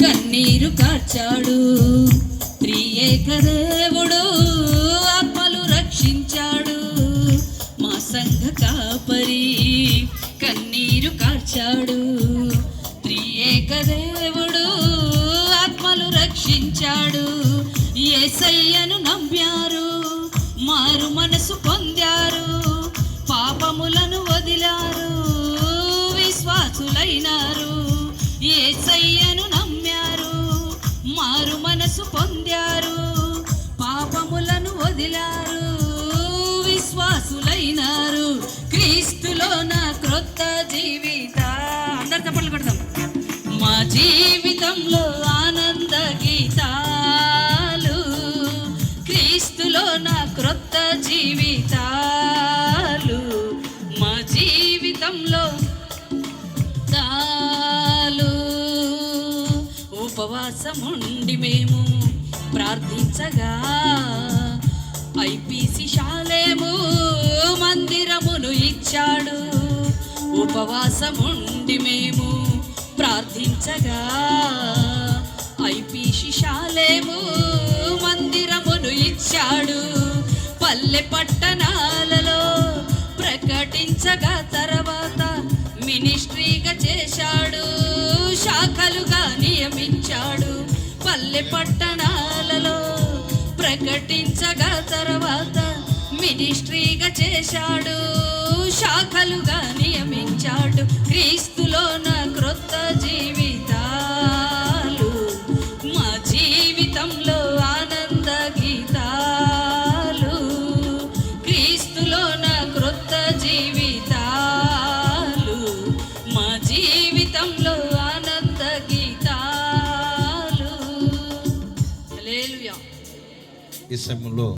కన్నీరు కార్చాడు. త్రియేక దేవుడు ఆత్మలు రక్షించాడు. మా సంఘ కాపరి కన్నీరు కార్చాడు. త్రియేక దేవుడు ఆత్మలు రక్షించాడు. యేసయ్యను నమ్మారు, మారు మనసు పొందారు, పాపములను వదిలారు, విశ్వాసులైనారు. యేసయ్యను నమ్మారు, మారు మనసు పొందారు, పాపములను వదిలారు, విశ్వాసులైనారు. క్రీస్తులో నా క్రొత్త జీవిత అందరు చప్పట్లు కొడదాం. మా జీవితంలో ఆనంద గీతాలు, క్రీస్తులో నా క్రొత్త జీవితాలు. మా జీవితంలో తాలు ఉపవాసముండి మేము ప్రార్థించగా ఐపీసీ శాలేము మందిరమును ఇచ్చాడు. ఉపవాసముండి మేము ప్రార్థించగా ఐపీసీ శాలేము మందిరమును ఇచ్చాడు. పల్లె పట్టణాలలో ప్రకటించగా తర్వాత మినిస్ట్రీగా చేశాడు, శాఖలుగా నియమించాడు. పల్లె పట్టణాలలో ప్రకటించగా తర్వాత మినిస్ట్రీగా చేశాడు, శాఖలుగా నియమించాడు. క్రీస్తులో నా క్రొత్త జీవితాలు, మా జీవితంలో ఆనంద గీతాలు. క్రీస్తులో నా క్రొత్త జీవితాలు, మా జీవితంలో ఆనంద గీతాలు. హల్లెలూయా. ఈ సమయంలో